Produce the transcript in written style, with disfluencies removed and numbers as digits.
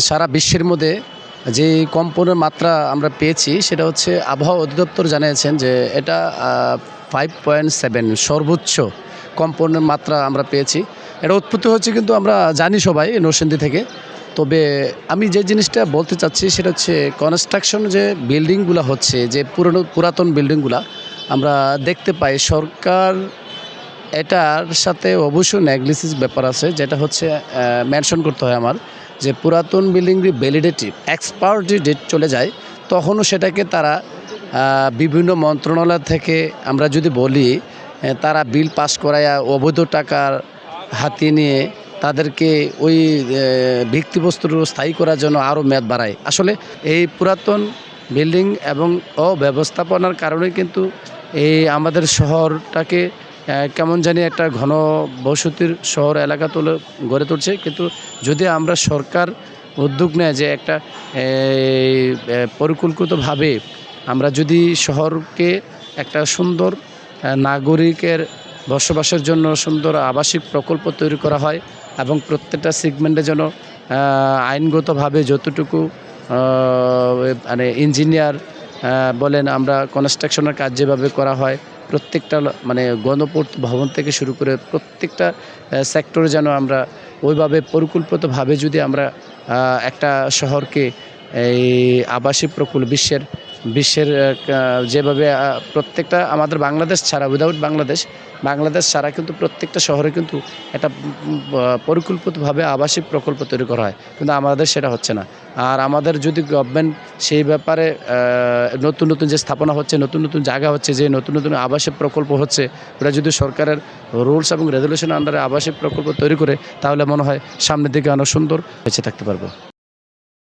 সারা বিশ্বের মধ্যে যে কম্পনের মাত্রা আমরা পেয়েছি সেটা হচ্ছে আবহাওয়া অধিদপ্তর জানিয়েছেন যে এটা 5.7 সর্বোচ্চ কম্পনের মাত্রা আমরা পেয়েছি। এটা উৎপত্তি হচ্ছে কিন্তু আমরা জানি সবাই নরসিংদী থেকে। তবে আমি যে জিনিসটা বলতে চাচ্ছি সেটা হচ্ছে কনস্ট্রাকশন যে বিল্ডিংগুলো হচ্ছে, যে পুরাতন বিল্ডিংগুলা আমরা দেখতে পাই সরকার এটার সাথে অবশ্যই নেগলিজেন্স ব্যাপার আছে, যেটা হচ্ছে মেনশন করতে হয় আমার, যে পুরাতন বিল্ডিংটি ভ্যালিডিটি এক্সপায়ারি ডেট চলে যায়, তখনও সেটাকে তারা বিভিন্ন মন্ত্রণালয় থেকে আমরা যদি বলি তারা বিল পাস করায়া অবৈধ টাকার হাতিয়ে নিয়ে তাদেরকে ওই ভিত্তিবস্তুর স্থায়ী করার জন্য আরও মেয়াদ বাড়ায়। আসলে এই পুরাতন বিল্ডিং এবং অব্যবস্থাপনার কারণে কিন্তু এই আমাদের শহরটাকে কেমন জানি একটা ঘনবসতির শহর এলাকা গড়ে তুলছে। কিন্তু যদি আমরা সরকার উদ্যোগ নেয় যে একটা পরিকল্পিতভাবে আমরা যদি শহরকে একটা সুন্দর নাগরিকের বসবাসের জন্য সুন্দর আবাসিক প্রকল্প তৈরি করা হয় এবং প্রত্যেকটা সেগমেন্টে যেন আইনগতভাবে যতটুকু মানে ইঞ্জিনিয়ার বলেন, আমরা কনস্ট্রাকশনের কাজ যেভাবে করা হয় প্রত্যেকটা মানে গণপূর্ত ভবন থেকে শুরু করে প্রত্যেকটা সেক্টরে যেন আমরা ওইভাবে পরিকল্পিতভাবে যদি আমরা একটা শহরকে এই আবাসিক প্রকল্প বিশ্বের যেভাবে প্রত্যেকটা আমাদের বাংলাদেশ ছাড়া, উইদাউট বাংলাদেশ ছাড়া কিন্তু প্রত্যেকটা শহরে কিন্তু একটা পরিকল্পিতভাবে আবাসিক প্রকল্প তৈরি করা হয়, কিন্তু আমাদের সেটা হচ্ছে না। আর আমাদের যদি গভর্নমেন্ট সেই ব্যাপারে নতুন নতুন যে স্থাপনা হচ্ছে, নতুন নতুন জায়গা হচ্ছে, যে নতুন নতুন আবাসিক প্রকল্প হচ্ছে, ওটা যদি সরকারের রুলস এবং রেগুলেশন আন্ডারে আবাসিক প্রকল্প তৈরি করে, তাহলে মনে হয় সামনের দিকে আরও সুন্দর বেঁচে থাকতে পারবো।